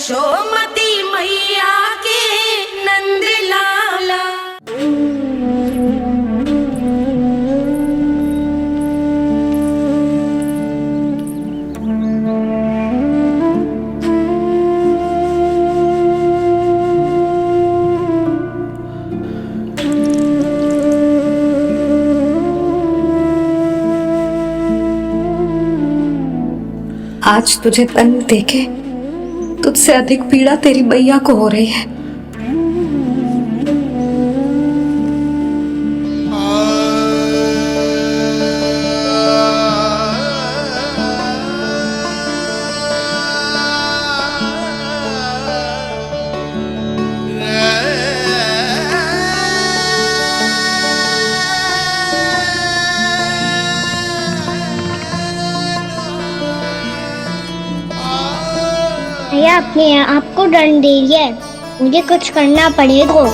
यशोमती मैया के नंद लाला। आज तुझे तन देके तुझसे अधिक पीड़ा तेरी मैया को हो रही है। भैया अपने आप को दंड दे रही है, मुझे कुछ करना पड़ेगा।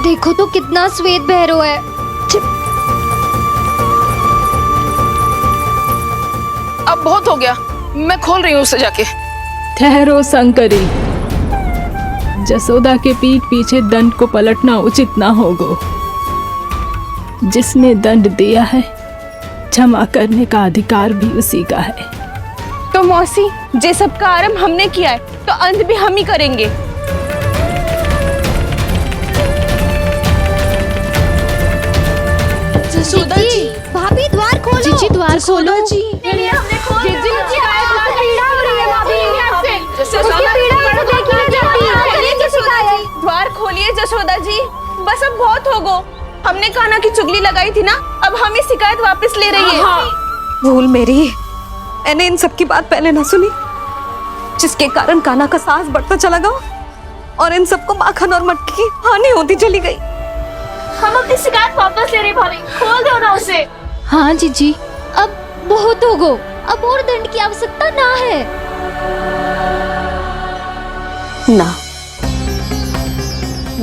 देखो तो कितना श्वेत भैरव है। अब बहुत हो गया, मैं खोल रही हूँ उसे जाके। ठहरो शंकरी, जसोदा के पीठ पीछे दंड को पलटना उचित ना होगा। जिसने दंड दिया है क्षमा करने का अधिकार भी उसी का है। तो मौसी, जे सब का आरंभ हमने किया है तो अंत भी हम ही करेंगे। जसोदा जी, भाभी द्वार खोलो। जीजी द्वार खोलो। जी द्वार खोलिए जसोदा जी, बस अब बहुत हो गो। हमने कान्हा की चुगली लगाई थी ना, अब हम ही शिकायत वापस ले रही है। भूल मेरी, मैंने इन सब की बात पहले ना सुनी, जिसके कारण कान्हा का साहस बढ़ता चला गया और इन सबको माखन और मटकी की हानि होती चली गई। हम अपनी शिकायत वापस ले रहे भाभी, खोल दो ना उसे। हाँ जीजी, अब बहुत हो गो, अब और दंड की आवश्यकता ना है। ना,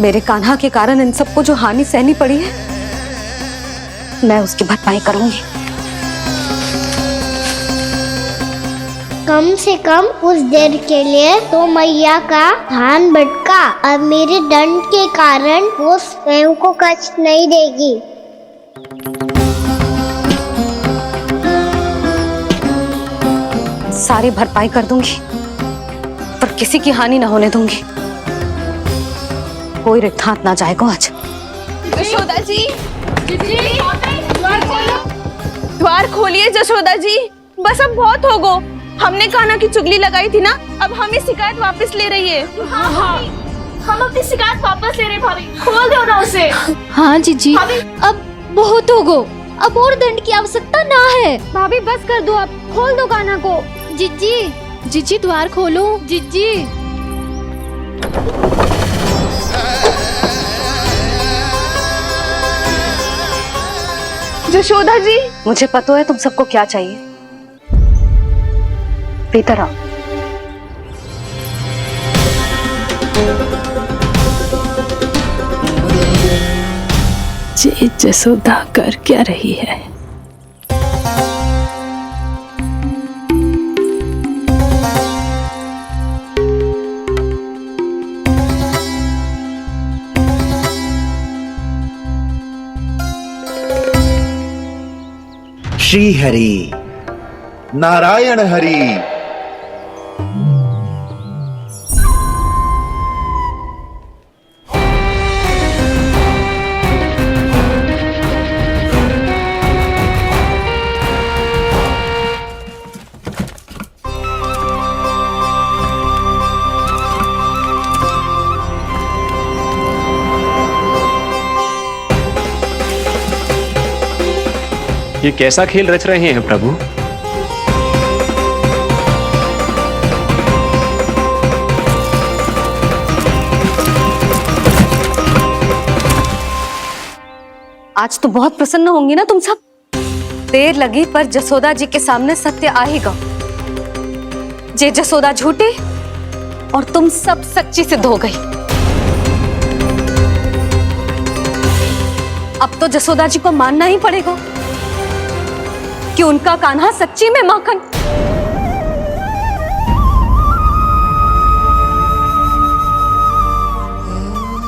मेरे कान्हा के कारण इन सबको जो हानि सहनी पड़ी है, मैं उसकी भरपाई करूंगी। कम से कम उस देर के लिए तो मैया का ध्यान भटका, अब मेरे दंड के कारण वो स्वयं को कष्ट नहीं देगी। सारी भरपाई कर दूंगी, पर किसी की हानि ना होने दूंगी। कोई रिक्त हाथ ना जाएगा आज। जसोदा जी, द्वार खोलिए जसोदा जी, बस अब बहुत हो गो। हमने कान्हा की चुगली लगाई थी ना, अब हम ही शिकायत वापस ले रही है। हम अपनी शिकायत वापस ले रहे भाभी, खोल दो ना उसे। हाँ जीजी, अब बहुत हो गो, अब और दंड की आवश्यकता ना है। भाभी बस कर दो, अब खोल दो कान्हा को। जीजी, जीजी द्वार खोलो। जीजी, जसोदा जी, मुझे पता है तुम सबको क्या चाहिए। भीतर आओ। ये जसोदा कर क्या रही है? श्री हरि नारायण हरि। ये कैसा खेल रच रहे हैं प्रभु? आज तो बहुत प्रसन्न होंगी ना तुम सब। देर लगी पर जसोदा जी के सामने सत्य आएगा। जे जसोदा झूठी और तुम सब सच्ची सिद्ध हो गई। अब तो जसोदा जी को मानना ही पड़ेगा कि उनका कान्हा सच्ची में माखन।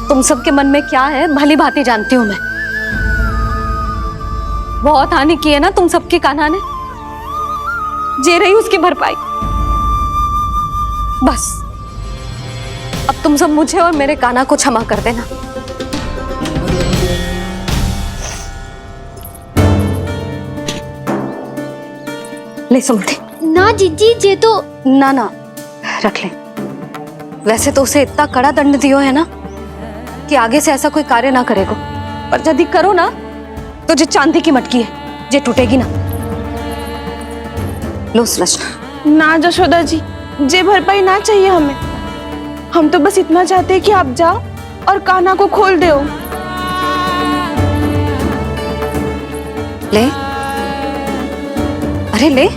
तुम सबके मन में क्या है भली भांति जानती हूं मैं। बहुत हानि की है ना तुम सबके कान्हा ने, जे रही उसकी भरपाई। बस अब तुम सब मुझे और मेरे कान्हा को क्षमा कर देना। ले सुमति। ना जीजी, जे तो ना ना रख ले। वैसे तो उसे इतना कड़ा दंड दियो है ना कि आगे से ऐसा कोई कार्य ना करेगा, पर यदि करो ना तो जो चांदी की मटकी है जे टूटेगी ना। लो सुलक्षणा। ना जशोदा जी, जे भरपाई ना चाहिए हमें। हम तो बस इतना चाहते हैं कि आप जाओ और कान्हा को खोल दो। ले, अरे ले।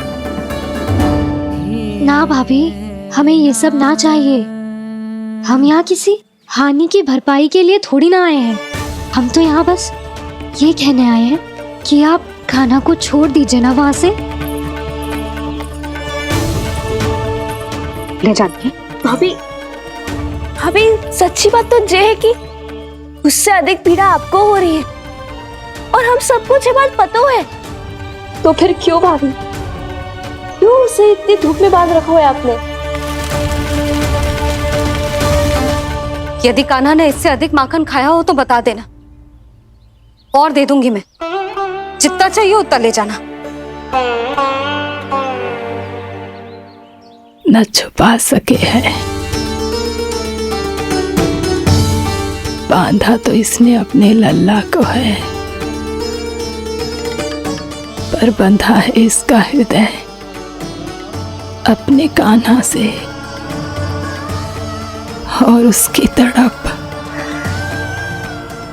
ना भाभी, हमें ये सब ना चाहिए। हम यहाँ किसी हानि की भरपाई के लिए थोड़ी ना आए हैं। हम तो यहाँ बस ये कहने आए हैं कि आप खाना को छोड़ दीजिए ना वहां से। ले जानकी। भाभी, भाभी सच्ची बात तो ये है कि उससे अधिक पीड़ा आपको हो रही है और हम सबको ये बात पता है। तो फिर क्यों भाभी, क्यों उसे इतनी धूप में बांध रखा है आपने? यदि कान्हा ने इससे अधिक माखन खाया हो तो बता देना, और दे दूंगी मैं। जितना चाहिए उतना ले जाना। न छुपा सके हैं, बांधा तो इसने अपने लल्ला को है, पर बंधा है इसका हृदय अपने कान्हा से। और उसकी तड़प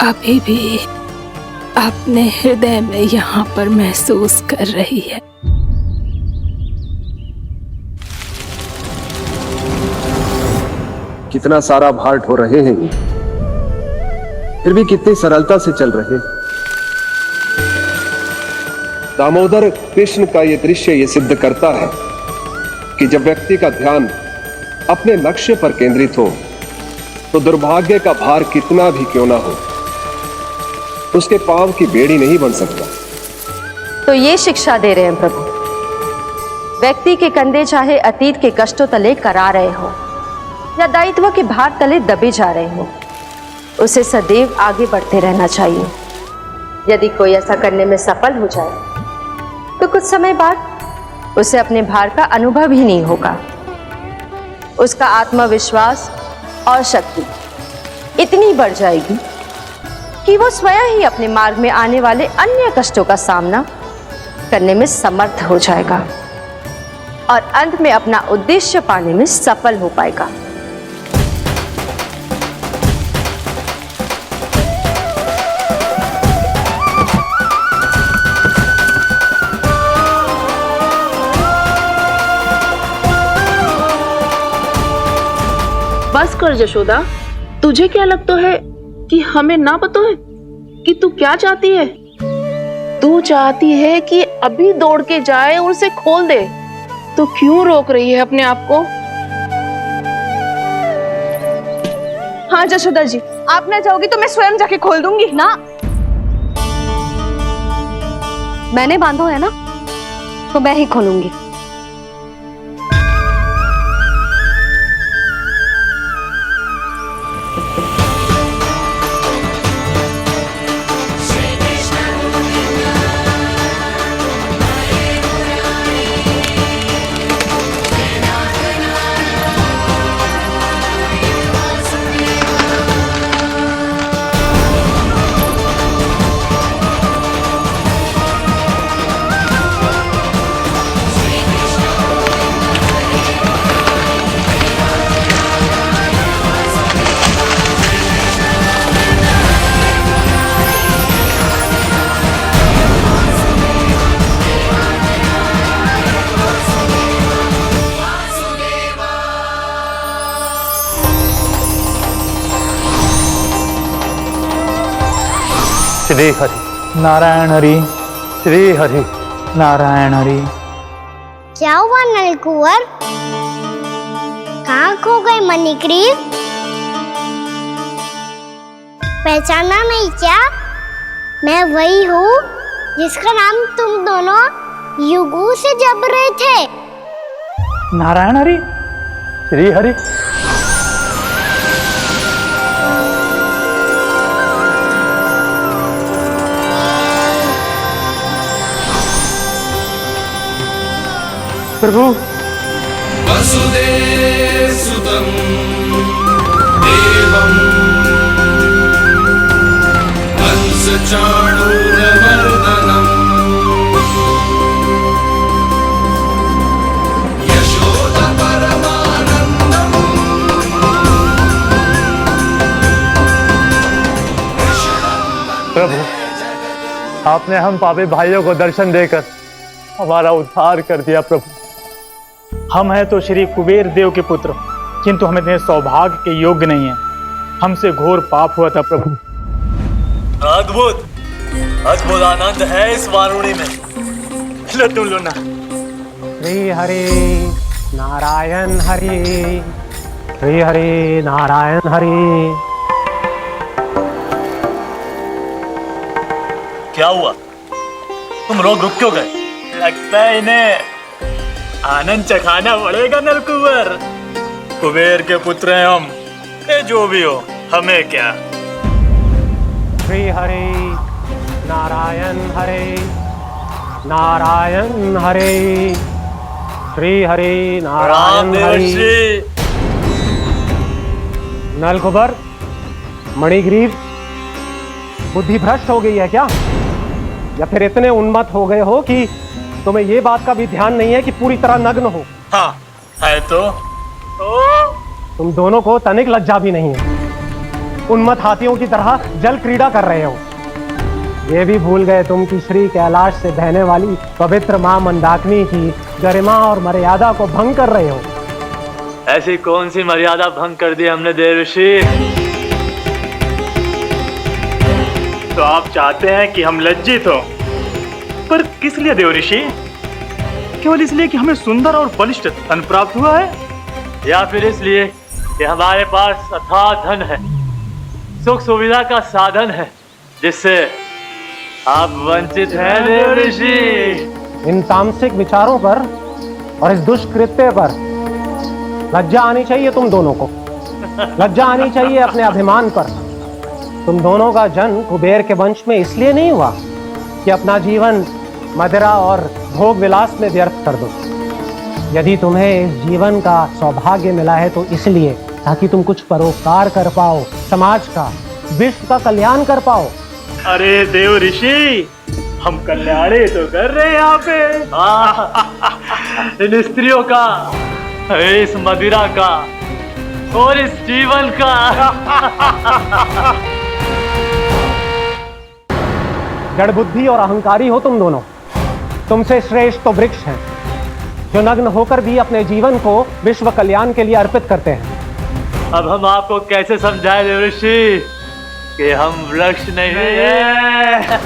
अभी भी अपने हृदय में यहाँ पर महसूस कर रही है। कितना सारा भार ढो रहे हैं ये, फिर भी कितनी सरलता से चल रहे। दामोदर कृष्ण का ये दृश्य ये सिद्ध करता है कि जब व्यक्ति का ध्यान अपने लक्ष्य पर केंद्रित हो तो दुर्भाग्य का भार कितना भी क्यों ना हो, उसके पांव की बेड़ी नहीं बन सकता। तो ये शिक्षा दे रहे हैं प्रभु, व्यक्ति के कंधे चाहे अतीत के कष्टों तले करा रहे हो या दायित्व के भार तले दबे जा रहे हो, उसे सदैव आगे बढ़ते रहना चाहिए। यदि कोई ऐसा करने में सफल हो जाए तो कुछ समय बाद उसे अपने भार का अनुभव ही नहीं होगा। उसका आत्मविश्वास और शक्ति इतनी बढ़ जाएगी कि वो स्वयं ही अपने मार्ग में आने वाले अन्य कष्टों का सामना करने में समर्थ हो जाएगा और अंत में अपना उद्देश्य पाने में सफल हो पाएगा। बस कर जशोदा, तुझे क्या लगता है कि हमें ना पता है कि तू क्या चाहती है? तू चाहती है कि अभी दौड़ के जाए और उसे खोल दे, तो क्यों रोक रही है अपने आप को? हाँ जशोदा जी, आप ना जाओगी तो मैं स्वयं जाके खोल दूंगी। ना, मैंने बांधो है ना, तो मैं ही खोलूंगी। श्री हरि नारायण हरि, श्री हरि नारायण हरि। क्या हुआ नलकुंवर? कहाँ खो गए मणिग्रीव? पहचाना नहीं क्या? मैं वही हूँ जिसका नाम तुम दोनों युगों से जप रहे थे। नारायण हरि, श्री हरि। प्रभु वसुदेवसुतं देवं कंसचाणूरमर्दनम् यशोदपरमानन्दम् प्रभु, आपने हम पापी भाइयों को दर्शन देकर हमारा उद्धार कर दिया। प्रभु, हम हैं तो श्री कुबेर देव के पुत्र, किंतु हम इतने सौभाग्य के योग्य नहीं हैं। हमसे घोर पाप हुआ था प्रभु। अद्भुत अद्भुत आनंद है इस वारुणी में। लो तुम लो ना। श्री हरि नारायण हरि, श्री हरि नारायण हरि। क्या हुआ? तुम लोग रुक क्यों गए? लगता है इन्हें आनंद चखाना पड़ेगा नलकुंवर। कुबेर के पुत्र हैं हम, ये जो भी हो हमें क्या। श्री हरि नारायण हरि, नारायण हरि, श्री हरि नारायण हरि। नलकुबर, मणिग्रीव, बुद्धि भ्रष्ट हो गई है क्या? या फिर इतने उन्मत्त हो गए हो कि तुम्हें ये बात का भी ध्यान नहीं है कि पूरी तरह नग्न हो? हाँ है तो तुम दोनों को तनिक लज्जा भी नहीं है। उन्मत्त हाथियों की तरह जल क्रीड़ा कर रहे हो। ये भी भूल गए तुम कि श्री कैलाश से बहने वाली पवित्र मां मंदाकिनी की गरिमा और मर्यादा को भंग कर रहे हो। ऐसी कौन सी मर्यादा भंग कर दी हमने देवर्षि? तो आप चाहते हैं कि हम लज्जित हो, पर किस लिए देवर्षि? केवल इसलिए कि हमें सुंदर और बलिष्ठ धन प्राप्त हुआ है, या फिर इसलिए कि हमारे पास अथाह धन है, सुख सुविधा का साधन है, जिससे आप वंचित हैं देवर्षि? इन तामसिक विचारों पर और इस दुष्कृत्य पर लज्जा आनी चाहिए तुम दोनों को। लज्जा आनी चाहिए अपने अभिमान पर। तुम दोनों का जन्म कुबेर के वंश में इसलिए नहीं हुआ कि अपना जीवन मदिरा और भोग विलास में व्यर्थ कर दो। यदि तुम्हें इस जीवन का सौभाग्य मिला है तो इसलिए ताकि तुम कुछ परोपकार कर पाओ, समाज का, विश्व का कल्याण कर पाओ। अरे देवर्षि, हम कल्याणी तो कर रहे हैं यहाँ पे। इन स्त्रियों का, इस मदिरा का और इस जीवन का। जड़ बुद्धि और अहंकारी हो तुम दोनों। तुमसे श्रेष्ठ तो वृक्ष हैं, जो नग्न होकर भी अपने जीवन को विश्व कल्याण के लिए अर्पित करते हैं। अब हम आपको कैसे समझाएं देवर्षि कि हम वृक्ष नहीं हैं?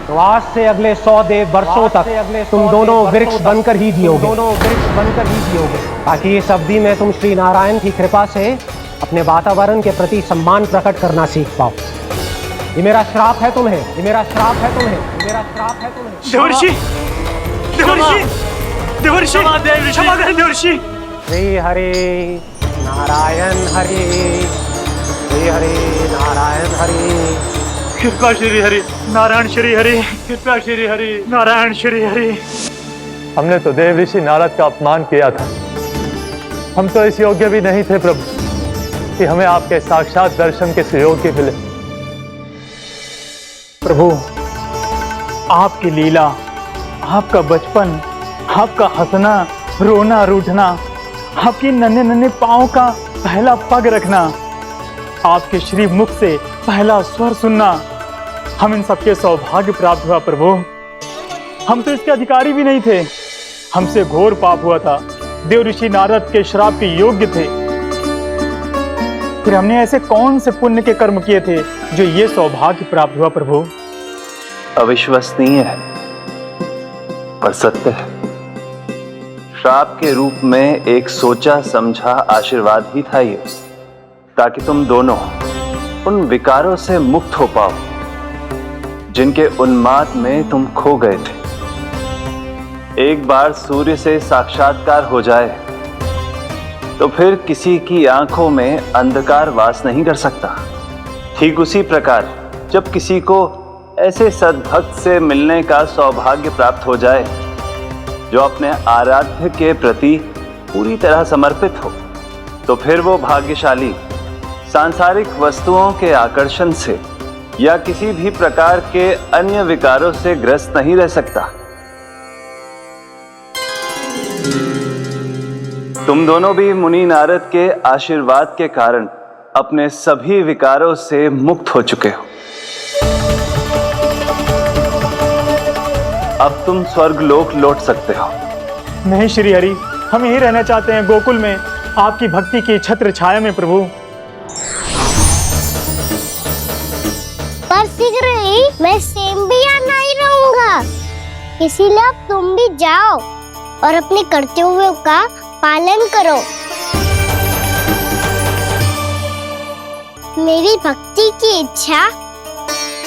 तो आज से अगले 100 देव वर्षों तक तुम दोनों वृक्ष बनकर ही जियोगे। ताकि इस अवधि में तुम श्री नारायण की कृपा से अपने वातावरण के प्रति सम्मान प्रकट करना सीख पाओ। ये मेरा श्राप है तुम्हें, ये मेरा श्राप है तुम्हें, ये मेरा श्राप है तुम्हें। देवर्षि, देवर्षि, देवर्षि, क्षमा करें देवर्षि। श्री हरि नारायण हरि, श्री हरि नारायण हरि। कृपा श्री हरि नारायण श्री हरि, कृपा श्री हरि नारायण श्री हरि। हमने तो देवर्षि नारद का अपमान किया था। हम तो इस योग्य भी नहीं थे प्रभु कि हमें आपके साक्षात दर्शन के सुयोग्य मिले। प्रभु, आपकी लीला, आपका बचपन, आपका हंसना, रोना, रूठना, आपके नन्हे नन्हे पाँव का पहला पग रखना, आपके श्री मुख से पहला स्वर सुनना, हम इन सबके सौभाग्य प्राप्त हुआ प्रभु। हम तो इसके अधिकारी भी नहीं थे। हमसे घोर पाप हुआ था, देवर्षि नारद के श्राप के योग्य थे। फिर हमने ऐसे कौन से पुण्य के कर्म किए थे जो ये सौभाग्य प्राप्त हुआ प्रभु? अविश्वसनीय है पर सत्य है। श्राप के रूप में एक सोचा समझा आशीर्वाद ही था ये, ताकि तुम दोनों उन विकारों से मुक्त हो पाओ जिनके उन्माद में तुम खो गए थे। एक बार सूर्य से साक्षात्कार हो जाए तो फिर किसी की आंखों में अंधकार वास नहीं कर सकता। ठीक उसी प्रकार जब किसी को ऐसे सद्भक्त से मिलने का सौभाग्य प्राप्त हो जाए जो अपने आराध्य के प्रति पूरी तरह समर्पित हो, तो फिर वो भाग्यशाली सांसारिक वस्तुओं के आकर्षण से या किसी भी प्रकार के अन्य विकारों से ग्रस्त नहीं रह सकता। तुम दोनों भी मुनि नारद के आशीर्वाद के कारण अपने सभी विकारों से मुक्त हो चुके हो। अब तुम स्वर्गलोक लौट सकते हो। नहीं श्री हरि, हम यहीं रहना चाहते हैं, गोकुल में आपकी भक्ति की छत्र छाया में प्रभु। पर शीघ्र ही मैं सेम्बिया नहीं रहूंगा, इसीलिए अब तुम भी जाओ और अपने कर्तव्यों का पालन करो। मेरी भक्ति की इच्छा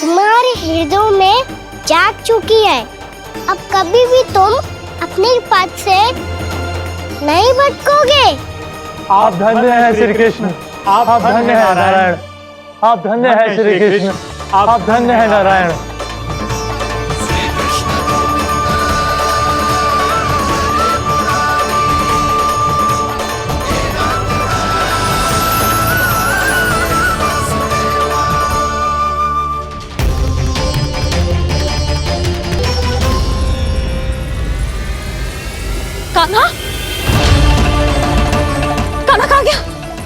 तुम्हारे हृदय में जाग चुकी है। अब कभी भी तुम अपने पथ से नहीं भटकोगे। आप धन्य हैं श्री कृष्ण, आप धन्य हैं नारायण, आप धन्य हैं श्री कृष्ण, आप धन्य हैं नारायण। कान्हा, कान्हा कहाँ गया?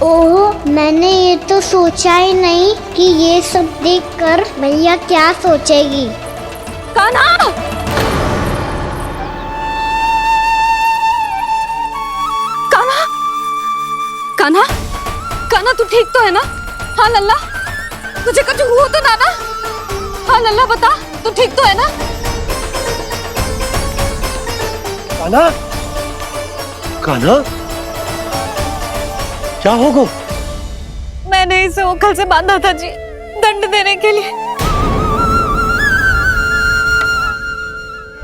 ओह, मैंने ये तो सोचा ही नहीं कि ये सब देखकर भैया क्या सोचेगी। कान्हा! कान्हा! कान्हा! कान्हा तू ठीक तो है ना? हाँ लल्ला, तुझे कुछ हुआ तो ना? हाँ लल्ला बता, तू ठीक तो है ना? कान्हा, कान्हा, क्या होगा? मैंने इसे ओखल से बांधा था जी, दंड देने के लिए।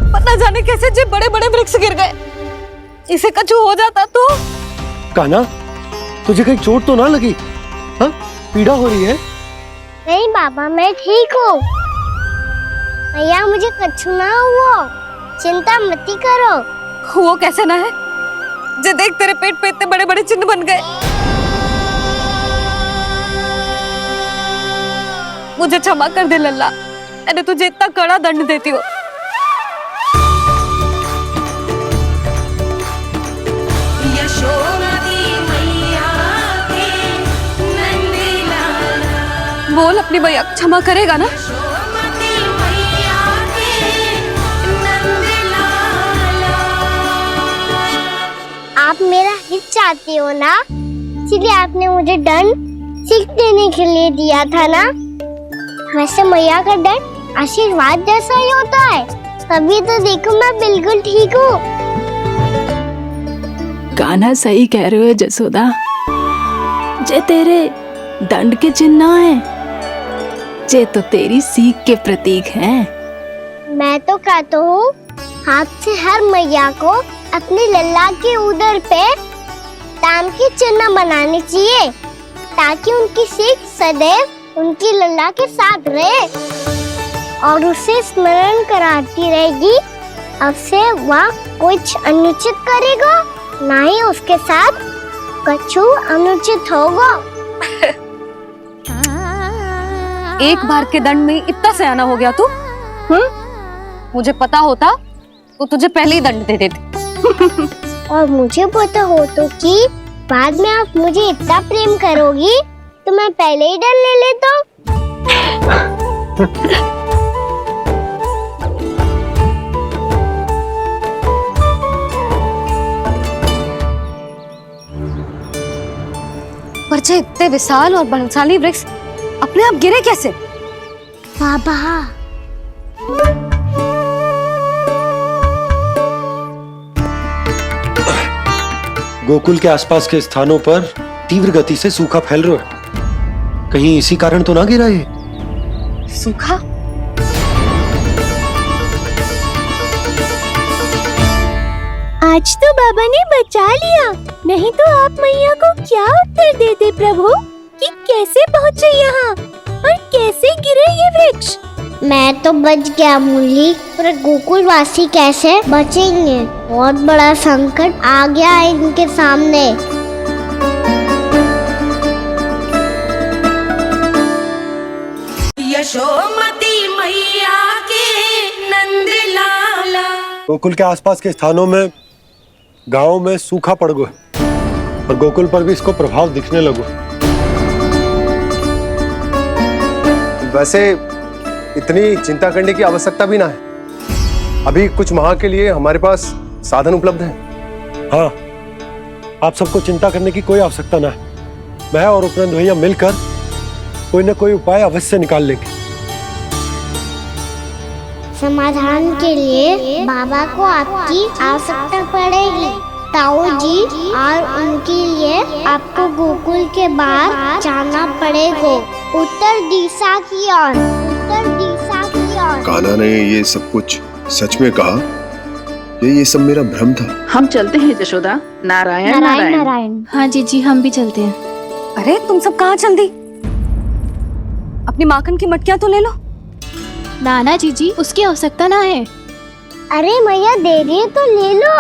पता जाने कैसे जे बड़े बड़े वृक्ष गिर गए। इसे कुछ हो जाता तो? कान्हा, तुझे कहीं चोट तो ना लगी? हाँ, पीड़ा हो रही है? नहीं बाबा, मैं ठीक हूँ। भैया मुझे कुछ ना हुआ, चिंता मत करो। वो कैसे ना है? जे देख तेरे पेट पे इतने बड़े बड़े चिन्ह बन गए। मुझे क्षमा कर दे लल्ला, मैंने तुझे इतना कड़ा दंड देती हूँ। बोल अपनी भैया क्षमा करेगा ना? आप मेरा हित चाहते हो ना, इसलिए आपने मुझे दंड सीख देने के लिए दिया था ना। वैसे मैया का दंड आशीर्वाद जैसा ही होता है, तभी तो देखो मैं बिल्कुल ठीक हूँ। कान्हा सही कह रहे हो जसोदा, जे तेरे दंड के चिन्ह है, जे तो तेरी सीख के प्रतीक हैं। मैं तो कहता हूँ हाथ से हर मैया को अपने लल्ला के उदर पे ताम के चिन्ह बनाने चाहिए, ताकि उनकी सीख सदैव उनकी लल्ला के साथ रहे और उसे स्मरण कराती रहेगी। अब से वह कुछ अनुचित करेगा, ना ही उसके साथ कुछ अनुचित होगा। एक बार के दंड में इतना सयाना हो गया तू? मुझे पता होता तो तुझे पहले ही दंड दे देती। और मुझे पता हो तो कि बाद में आप मुझे इतना प्रेम करोगी तो मैं पहले ही डर ले लेता हूँ। पर जे इतने विशाल और बलशाली वृक्ष अपने आप गिरे कैसे? बाबा गोकुल के आसपास के स्थानों पर तीव्र गति से सूखा फैल रहा है। कहीं इसी कारण तो ना गिरा ये? सूखा? आज तो बाबा ने बचा लिया, नहीं तो आप मैया को क्या उत्तर देते प्रभु कि कैसे पहुँचे यहाँ और कैसे गिरे ये वृक्ष। मैं तो बच गया मुरली, पर गोकुल वासी कैसे बचेंगे? बहुत बड़ा संकट आ गया है इनके सामने। यशोमती मैया के नंद लाला। गोकुल के आसपास के स्थानों में, गांवों में सूखा पड़ गया और गोकुल पर भी इसको प्रभाव दिखने लगा। वैसे इतनी चिंता करने की आवश्यकता भी ना है। अभी कुछ माह के लिए हमारे पास साधन उपलब्ध हैं। हाँ, आप सबको चिंता करने की कोई आवश्यकता ना है। मैं और उपनंद भैया मिलकर कोई न कोई उपाय अवश्य निकाल लेंगे। समाधान के लिए बाबा को आपकी आवश्यकता पड़ेगी। ताऊ जी, और उनके लिए आपको गोकुल के बाहर जाना पड़ेगा, उत्तर दिशा की ओर, उत्तर दिशा की ओर। कान्हा ने ये सब कुछ सच में कहा? ये सब मेरा भ्रम था? हम चलते हैं जशोदा। नारायण नारायण नारायण। हाँ जी, हम भी चलते हैं। अरे तुम सब कहाँ चल दी? अपनी माखन की मटकियाँ तो ले लो। नाना जी, उसकी आवश्यकता ना है। अरे मैया दे रही है तो ले लो।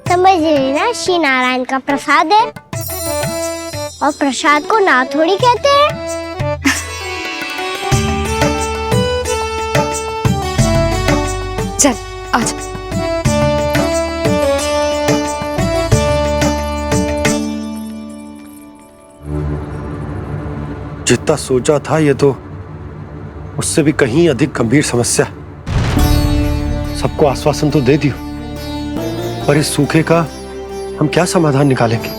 समझ लेना, श्री नारायण का प्रसाद है और प्रसाद को ना थोड़ी कहते हैं। चल आजा। जितना सोचा था ये तो उससे भी कहीं अधिक गंभीर समस्या। सबको आश्वासन तो दे दियो, पर इस सूखे का हम क्या समाधान निकालेंगे?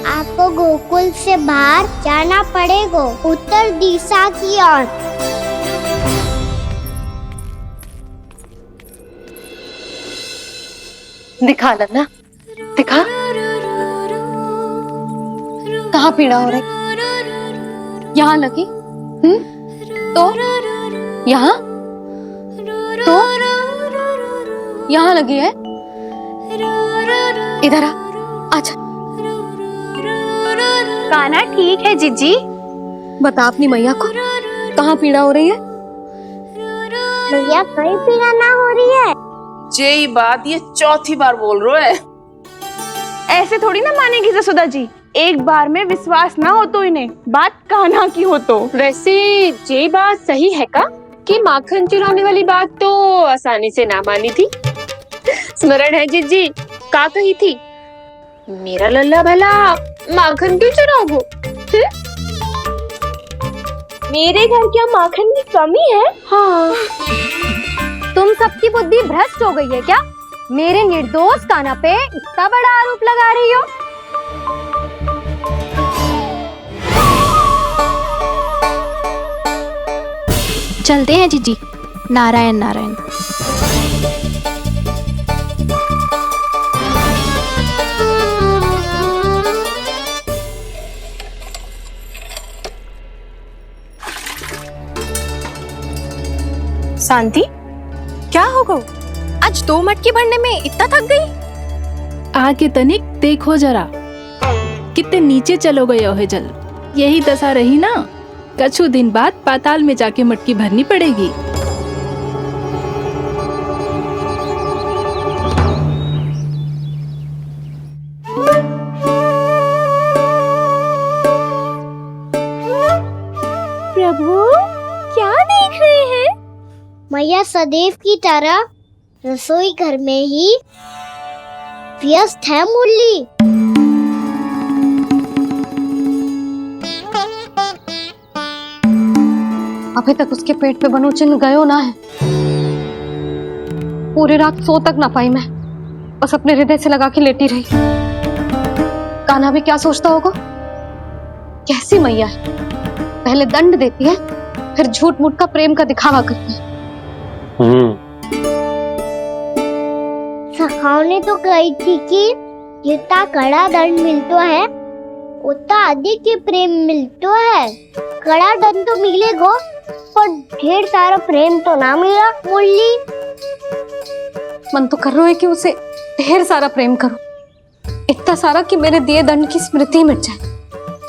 आपको गोकुल से बाहर जाना पड़ेगा, उत्तर दिशा की ओर। दिखा लन्ना, दिखा। कहाँ पीड़ा हो रही? यहाँ लगी? तो यहाँ? तो यहाँ लगी है? इधर आ, आजा। कान्हा ठीक है जीजी। बता अपनी मैया को कहाँ पीड़ा हो रही है? मैया कहीं पीड़ा ना हो रही है। यही बात ये चौथी बार बोल रहे है। ऐसे थोड़ी ना मानेगी जसोदा जी। एक बार में विश्वास ना हो तो इन्हें, बात कान्हा की हो तो। वैसे ये बात सही है का कि माखन चुराने वाली बात तो आसानी से ना मानी थी। स्मरण है जीजी, का कही थी? मेरा लल्ला भला माखन क्यों चुराओगे? मेरे घर क्या माखन की कमी है? हाँ। तुम सबकी बुद्धि भ्रष्ट हो गई है क्या? मेरे निर्दोष कान्हा पे इतना बड़ा आरोप लगा रही हो? चलते हैं जीजी। नारायण नारायण। शांति, क्या हो गो? आज 2 मटकी भरने में इतना थक गई? आके तनिक देखो जरा, कितने नीचे चलो गए हो जल। यही दशा रही ना, कछु दिन बाद पाताल में जाके मटकी भरनी पड़ेगी। प्रभु क्या देख रहे हैं? मैया सदैव की तरह रसोई घर में ही व्यस्त है मुरली। अभी तक उसके पेट पे बनो चिन्ह गयो ना है। पूरी रात सो तक ना पाई मैं, बस अपने हृदय से लगा के लेटी रही। कान्हा भी क्या सोचता होगा? कैसी मैया है, पहले दंड देती है, फिर झूठ मूठ का प्रेम का दिखावा करती है। ने तो कही थी कि जितना कड़ा दंड मिलतो है उतना अधिक ही प्रेम मिलतो है। कड़ा दंड तो मिलेगा पर ढेर सारा प्रेम तो ना मिला। मुरली मन तो कर रहा है कि उसे ढेर सारा प्रेम करूं, इतना सारा कि मेरे दिए दंड की स्मृति मिट जाए।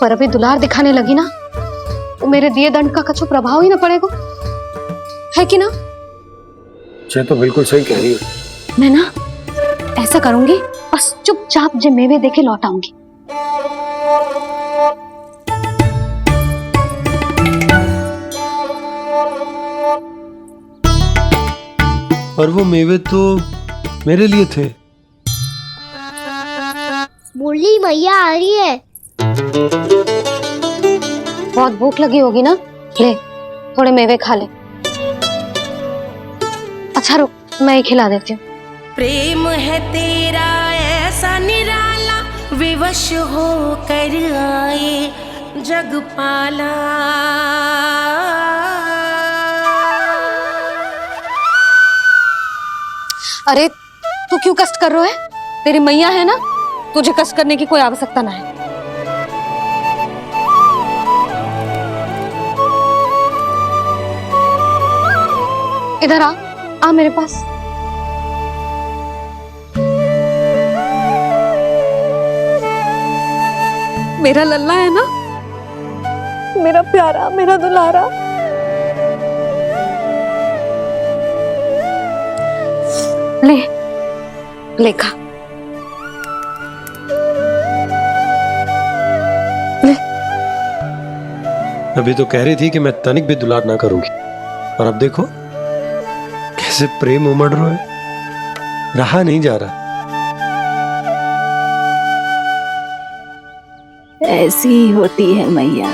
पर अभी दुलार दिखाने लगी ना तो मेरे दिए दंड का कछु प्रभाव ही ना पड़ेगा, है कि ना? ये तो बिल्कुल सही कह रही हो। मैं ना ऐसा करूंगी, बस चुपचाप जे मेवे देके लौट आऊंगी। और वो मेवे तो मेरे लिए थे। मुरली मैया आ रही है। बहुत भूख लगी होगी ना, ले थोड़े मेवे खा ले। अच्छा रुक, मैं ही खिला देती हूँ। प्रेम है तेरा ऐसा निराला, विवश हो कर आए जग पाला। अरे तू क्यों कष्ट कर रहा है? तेरी मैया है ना, तुझे कष्ट करने की कोई आवश्यकता ना है। इधर आ मेरे पास। मेरा लल्ला है ना, मेरा प्यारा, मेरा दुलारा। ले ले खा, ले। अभी तो कह रही थी कि मैं तनिक भी दुलार ना करूंगी, और अब देखो कैसे प्रेम उमड़ रहा है, रहा नहीं जा रहा। ऐसी ही होती है मैया,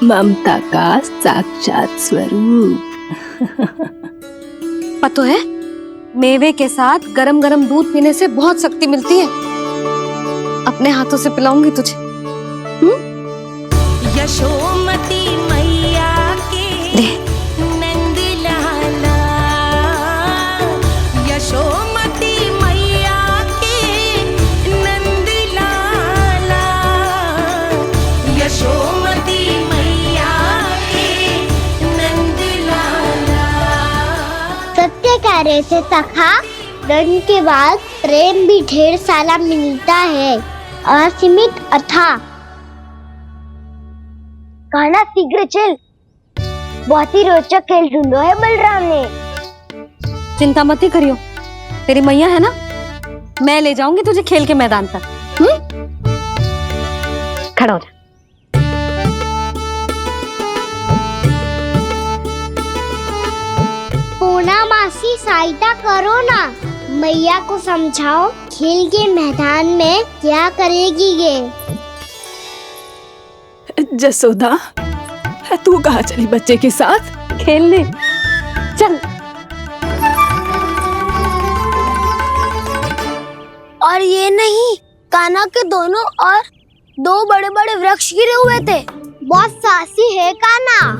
ममता का साक्षात स्वरूप। पता है, मेवे के साथ गरम गरम दूध पीने से बहुत शक्ति मिलती है। अपने हाथों से पिलाऊंगी तुझे। यशोमती मैया के नंद लाला, यशोमती मैया के नंद लाला, यशोमती मैया के नंद लाला। सत्य कह रहे थे सखा, दंड के बाद प्रेम भी ढेर सारा मिलता है, असीमित अथाह। कहना शीघ्र चल, बहुत ही रोचक खेल ढूंढो है बलराम ने। चिंता मत ही करियो, तेरी मैया है ना, मैं ले जाऊंगी तुझे खेल के मैदान पर। खड़ा हो जा। पूना मासी सहायता करो ना, मैया को समझाओ खेल के मैदान में क्या करेगी ये। जसोदा, तू कहाँ चली बच्चे के साथ? खेलने चल। और ये नहीं, कान्हा के दोनों और दो बड़े बड़े वृक्ष गिरे हुए थे। बहुत साहसी है कान्हा।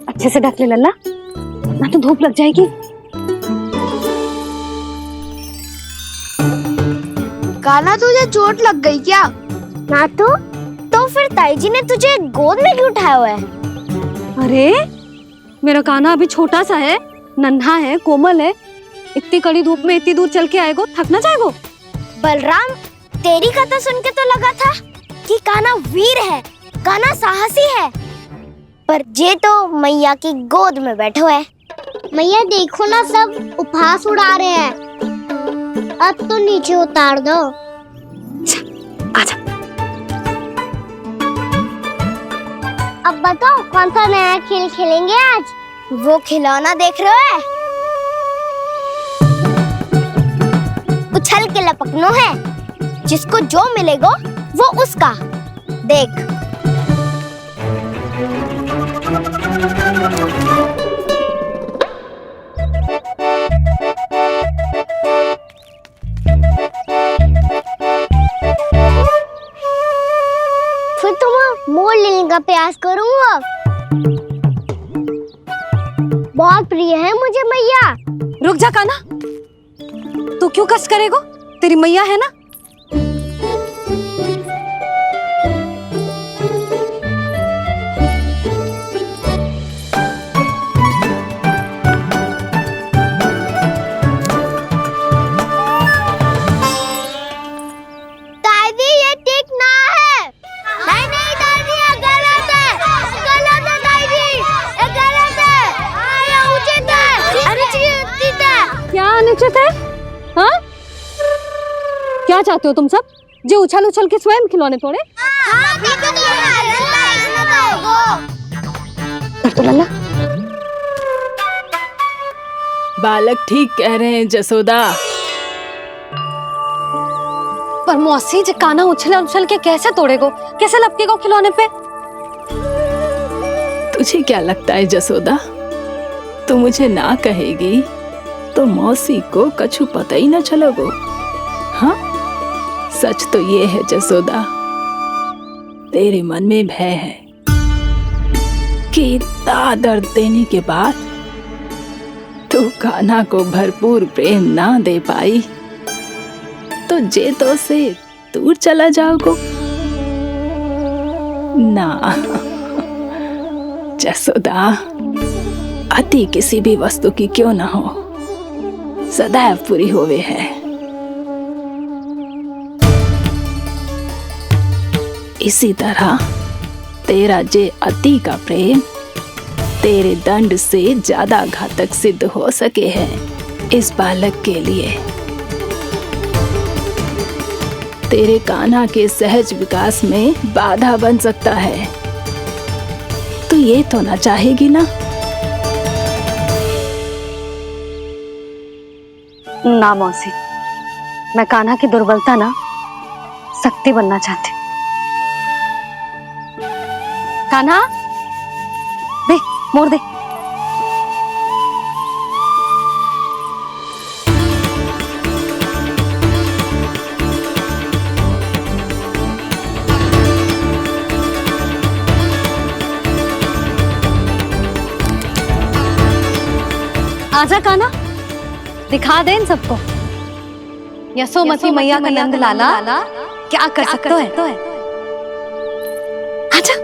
अच्छे से ढक ले लल्ला, ना तो धूप लग जाएगी। कान्हा तुझे चोट लग गई क्या? ना तो फिर ताई जी ने तुझे गोद में क्यों उठाया हुआ है? अरे मेरा कान्हा अभी छोटा सा है, नन्हा है, कोमल है। इतनी कड़ी धूप में इतनी दूर चल के आएगो, थक ना जाएगो? बलराम, तेरी कथा सुन के तो लगा था कि कान्हा वीर है, कान्हा साहसी है, पर ये तो मैया की गोद में बैठे हुए है। मैया देखो ना, सब उपहास उड़ा रहे हैं। अब तो नीचे उतार दो। आजा। अब बताओ कौन सा नया खेल खेलेंगे आज? वो खिलौना देख रहे हो? उछल के लपकनो है, जिसको जो मिलेगा वो उसका। देख। फिर तुम मोड़ लेने का प्रयास करूंगा। बहुत प्रिय है मुझे मैया। रुक जा कान्हा, तू क्यों कष्ट करेगो? तेरी मैया है ना। दादी ये ठीक ना है। नहीं नहीं दादी ये गलत है। गलत है दादी, ये गलत है। ये उचित है, अनुचित है। क्या अनुचित है? हाँ? क्या चाहते हो तुम सब? जो उछल उछल के स्वयं खिलौने तोड़े? तो लल्ला बालक ठीक कह रहे हैं जसोदा। पर मौसी जो काना उछल उछल के कैसे तोड़ेगो? कैसे लपकेगो खिलौने पे? तुझे क्या लगता है जसोदा, तू मुझे ना कहेगी तो मौसी को कछु पता ही न चलोगो। हाँ, सच तो ये है जसोदा, तेरे मन में भय है कि इतना दर्द देने के बाद तू कान्हा को भरपूर प्रेम ना दे पाई तो जे तो से दूर चला जाओगो ना। जसोदा, अति किसी भी वस्तु की क्यों ना हो, सदैव पूरी होवे है। इसी तरह तेरा जे अति का प्रेम तेरे दंड से ज्यादा घातक सिद्ध हो सके है इस बालक के लिए। तेरे कान्हा के सहज विकास में बाधा बन सकता है। तो ये तो ना चाहेगी ना? ना मौसी, मैं कान्हा की दुर्बलता ना शक्ति बनना चाहती। कान्हा, दे मोड़ दे। आजा कान्हा, दिखा दे इन सबको यशोमती मैया का नंद लाला क्या कर सकता है। आजा।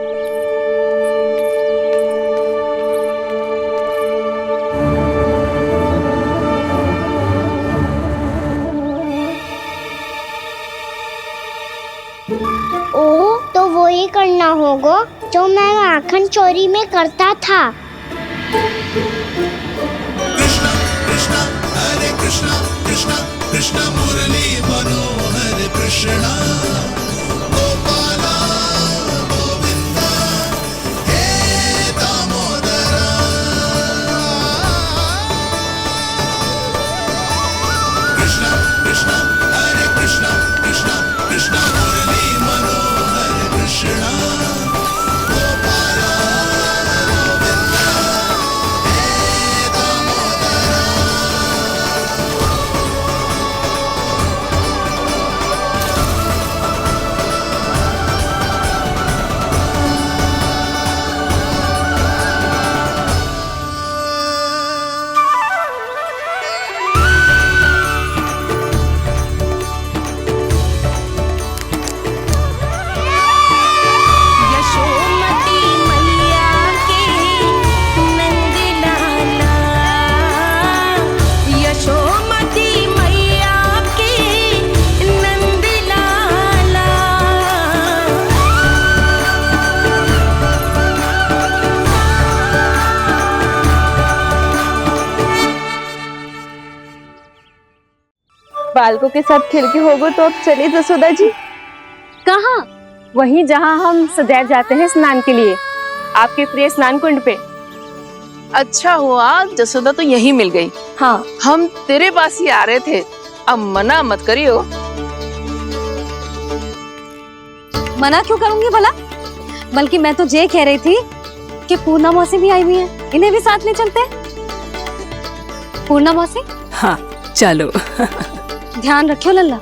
ओ तो वो ही करना होगा जो मैं माखन चोरी में करता था। कृष्णा कृष्णा कृष्णा मुरली मनोहर कृष्णा गोपाला गोविंदा हे दामोदरा। कृष्णा कृष्णा हरे कृष्णा कृष्णा कृष्णा मुरली मनोहर कृष्णा गोपाला गोविंदा हे दामोदरा। यशोमती मैया के नंद लाला, यशोमती मैया के नंद लाला। बालकों के साथ खेल के होगो तो अब चलिए जसोदा जी। कहाँ? वहीं जहाँ हम सदैव जाते हैं स्नान के लिए, आपके प्रिय स्नान कुंड पे। अच्छा हुआ जसोदा तो यहीं मिल गई। हाँ, हम तेरे पास ही आ रहे थे, अब मना मत करियो। मना क्यों करूंगी भला? बल्कि मैं तो ये कह रही थी कि पूर्णा मौसी भी आई हुई है, इन्हें भी साथ ले चलते हैं। पूर्णा मौसी, हाँ चलो। ध्यान रखियो लल्ला।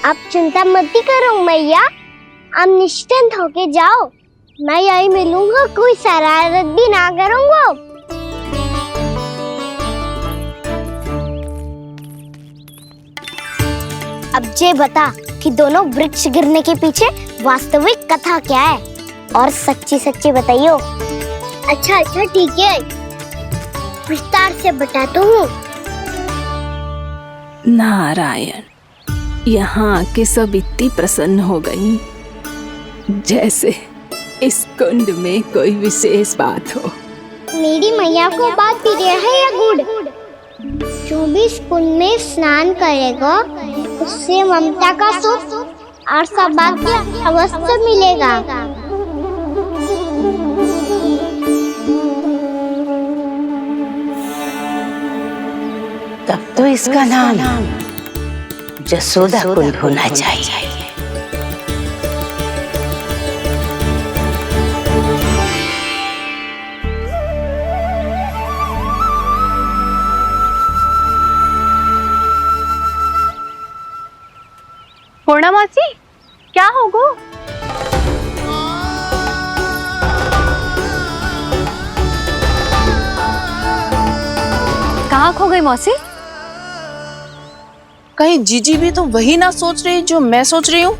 आप चिंता मत करो मैया, आप निश्चिंत होके जाओ, मैं यही मिलूंगा, कोई शरारत भी ना करूंगा। मुझे बता कि दोनों वृक्ष गिरने के पीछे वास्तविक कथा क्या है, और सच्ची सच्ची बताइयो। अच्छा अच्छा ठीक है, विस्तार से बताता हूँ। नारायण, यहाँ के सब इतनी प्रसन्न हो गई जैसे इस कुंड में कोई विशेष बात हो। मेरी मैया को बात प्रिय है या गुड़? जो भी इस कुंड में स्नान करेगा उससे ममता का सुख और सौभाग्य अवश्य मिलेगा। तब तो इसका नाम जसोदा कुंड होना चाहिए। पूर्णा मासी, क्या होगा? कहाँ खो गई मौसी? कहीं जीजी भी तो वही ना सोच रही जो मैं सोच रही हूँ?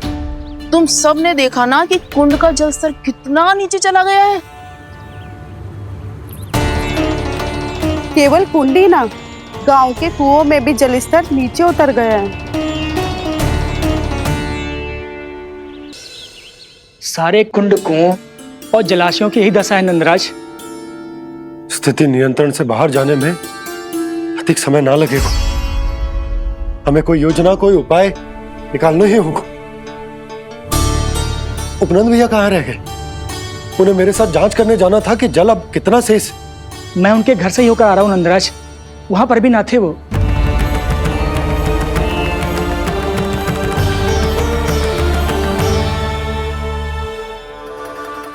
तुम सब ने देखा ना कि कुंड का जलस्तर कितना नीचे चला गया है। केवल कुंड ही ना, गांव के कुओं में भी जलस्तर नीचे उतर गया है। सारे कुंड, कुओं और जलाशयों की यही दशा है नंदराज। स्थिति नियंत्रण से बाहर जाने में अधिक समय ना लगेगा। हमें कोई योजना, कोई उपाय निकालना ही होगा। उपनंद भैया कहाँ रह गए? उन्हें मेरे साथ जांच करने जाना था कि जल अब कितना शेष। मैं उनके घर से ही होकर आ रहा हूँ नंदराज, वहां पर भी ना थे वो।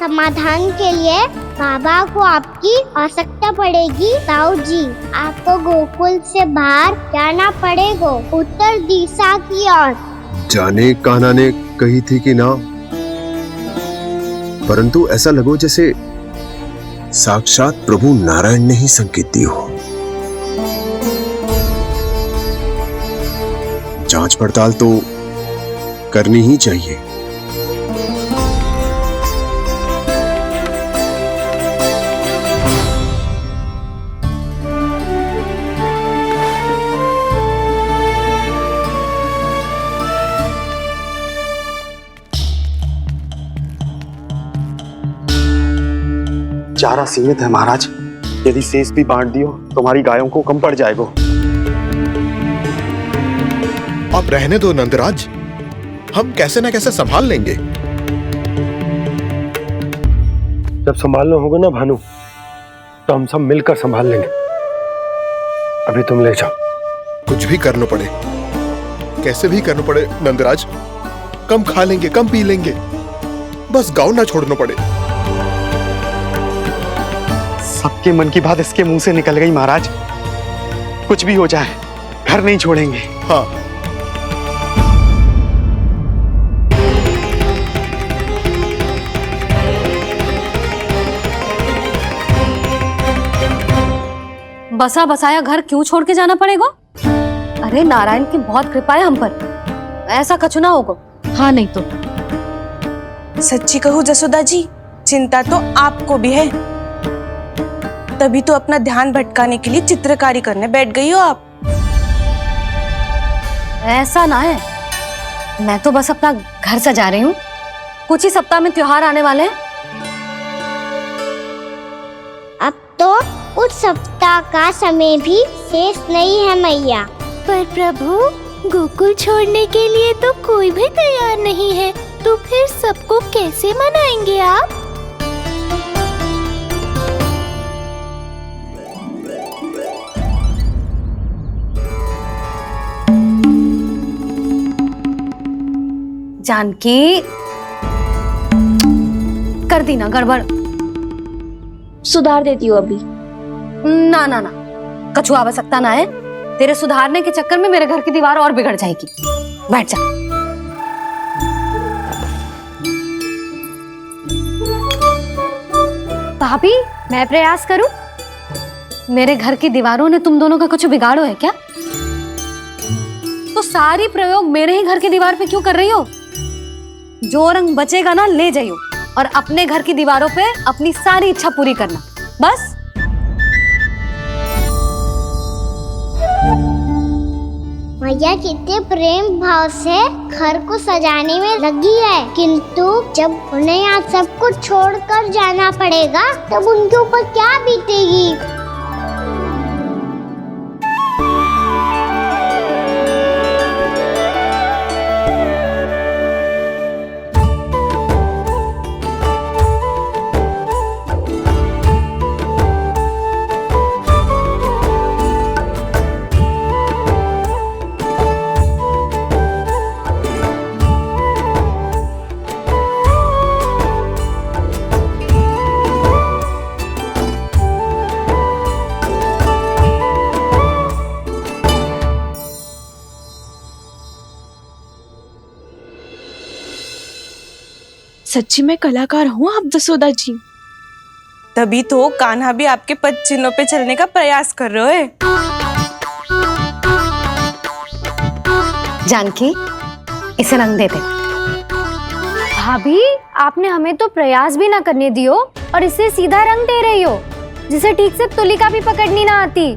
समाधान के लिए बाबा को आपकी आवश्यकता पड़ेगी। ताऊ जी, आपको गोकुल से बाहर जाना पड़ेगा, उत्तर दिशा की ओर। जाने कान्हा ने कही थी कि ना, परंतु ऐसा लगो जैसे साक्षात प्रभु नारायण ने ही संकेत दी हो। जांच पड़ताल तो करनी ही चाहिए। चारा सीमित है महाराज, यदि शेष भी बांट दियो तो हमारी गायों को कम पड़ जाएगा। अब रहने दो नंदराज, हम कैसे न कैसे संभाल लेंगे। जब संभालना होगा ना भानु, तो हम सब मिलकर संभाल लेंगे। अभी तुम ले जाओ। कुछ भी करना पड़े, कैसे भी करना पड़े नंदराज, कम खा लेंगे, कम पी लेंगे, बस गांव ना छोड़ना पड़े। सबके मन की बात इसके मुंह से निकल गई महाराज। कुछ भी हो जाए, घर नहीं छोड़ेंगे। हाँ, बसा बसाया घर क्यों छोड़ के जाना पड़ेगा? अरे नारायण की बहुत कृपा है हम पर, ऐसा कछु ना होगा। हाँ नहीं तो सच्ची कहूँ जसोदा जी, चिंता तो आपको भी है, तभी तो अपना ध्यान भटकाने के लिए चित्रकारी करने बैठ गई हो आप। ऐसा ना है, मैं तो बस अपना घर सजा रही हूँ। कुछ ही सप्ताह में त्योहार आने वाले हैं। अब तो कुछ सप्ताह का समय भी शेष नहीं है मैया। पर प्रभु, गोकुल छोड़ने के लिए तो कोई भी तैयार नहीं है, तो फिर सबको कैसे मनाएंगे आप? जानकी, कर दी ना गड़बड़। सुधार देती हूँ अभी। ना ना ना, कछु आवश्यकता ना है। तेरे सुधारने के चक्कर में मेरे घर की दीवार और बिगड़ जाएगी। बैठ जा। भाभी, मैं प्रयास करूं? मेरे घर की दीवारों ने तुम दोनों का कुछ बिगाड़ो है क्या? तो सारी प्रयोग मेरे ही घर की दीवार पे क्यों कर रही हो? जो रंग बचेगा ना ले जाइयो और अपने घर की दीवारों पे अपनी सारी इच्छा पूरी करना, बस। मैया कितने प्रेम भाव से घर को सजाने में लगी है, किंतु जब उन्हें यहाँ सब कुछ छोड़कर जाना पड़ेगा तब उनके ऊपर क्या बीतेगी। सच्ची में कलाकार हूँ आप जसोदा जी, तभी तो कान्हा भी आपके पद चिन्हों पे चलने का प्रयास कर रहे है। जानकी, इसे रंग दे दे। भाभी, आपने हमें तो प्रयास भी ना करने दियो और इसे सीधा रंग दे रही हो, जिसे ठीक से तुलिका भी पकड़नी ना आती।